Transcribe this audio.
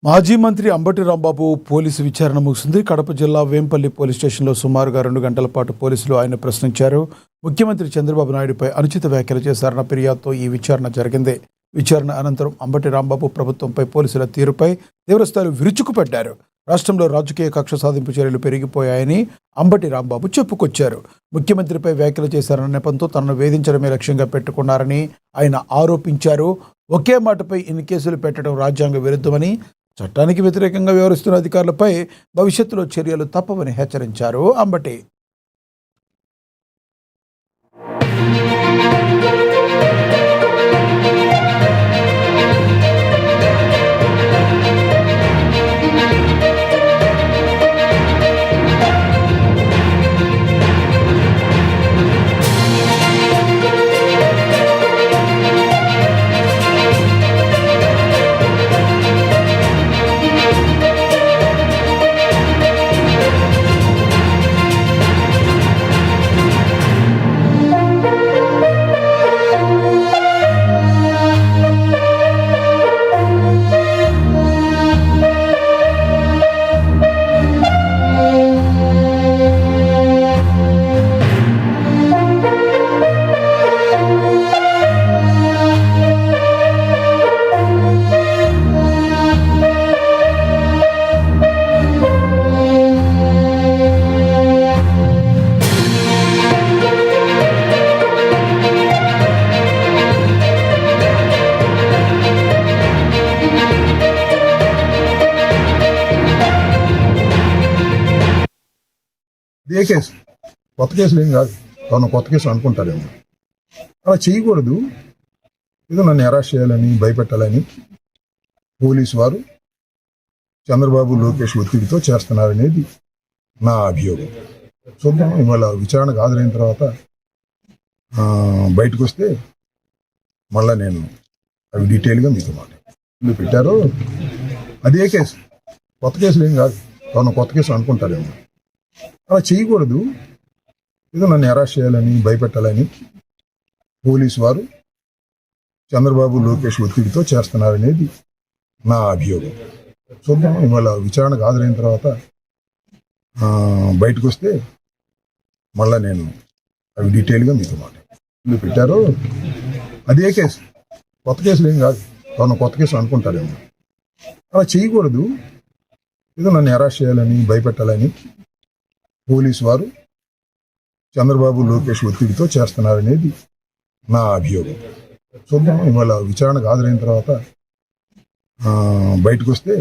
మాజీ మంత్రి అంబటి రాంబాబు పోలీసు విచారణ ముగిసింది. కడప జిల్లా వేంపల్లి పోలీస్ స్టేషన్లో సుమారుగా 2 గంటల పాటు పోలీసులు ఆయన ప్రశ్నించారు. ముఖ్యమంత్రి చంద్రబాబు నాయుడుపై అనుచిత వ్యాఖ్యలు చేశారన్న ఫిర్యాదుతో ఈ విచారణ జరిగింది. విచారణ అనంతరం అంబటి రాంబాబు ప్రభుత్వంపై పోలీసుల తీరుపై తీవ్రస్థాయిలో విరుచుకుపడ్డారు. రాష్ట్రంలో రాజకీయ కక్ష సాధింపు చర్యలు పెరిగిపోయాయని అంబటి రాంబాబు చెప్పుకొచ్చారు. ముఖ్యమంత్రిపై వ్యాఖ్యలు చేశారన్న నెపంతో తనను వేధించడమే లక్ష్యంగా పెట్టుకున్నారని ఆయన ఆరోపించారు. ఒకే మాటపై ఇన్ని కేసులు పెట్టడం రాజ్యాంగ విరుద్ధమని, చట్టానికి వ్యతిరేకంగా వ్యవహరిస్తున్న అధికారులపై భవిష్యత్తులో చర్యలు తప్పవని హెచ్చరించారు అంబటి. ఏ కేసు కొత్త కేసులు ఏం కాదు, తను కొత్త కేసు అనుకుంటారేమో. అలా చేయకూడదు. ఏదో నన్ను అరెస్ట్ చేయాలని, భయపెట్టాలని పోలీసు వారు చంద్రబాబు లోకేష్ ఒత్తిడితో చేస్తున్నారనేది నా అభియోగం. చూద్దాం, ఇవాళ విచారణకు హాజరైన తర్వాత బయటకు వస్తే మళ్ళీ నేను అవి డీటెయిల్గా మీతో మాట్లాడు పెట్టారో అదే కేసు, కొత్త కేసులు ఏం కాదు, తను కొత్త కేసు అనుకుంటారేమో. అలా చేయకూడదు. ఏదో నన్ను అరెస్ట్ చేయాలని, భయపెట్టాలని పోలీసు వారు చంద్రబాబు లోకేష్ ఒత్తిడితో చేస్తున్నారనేది నా అభియోగం. చూద్దాం, ఇవాళ విచారణకు హాజరైన తర్వాత బయటకు వస్తే మళ్ళీ నేను అవి డీటెయిల్గా మీతో మాట్లాడు పెట్టారో అదే కేసు, కొత్త కేసులు ఏం కాదు, తను కొత్త కేసు అనుకుంటారేమో. అలా చేయకూడదు. ఏదో నన్ను అరెస్ట్ చేయాలని, భయపెట్టాలని పోలీసు వారు చంద్రబాబు లోకేష్ ఒత్తిడితో చేస్తున్నారనేది నా అభియోగం. చూద్దాం, ఇవాళ విచారణకు హాజరైన తర్వాత బయటకు వస్తే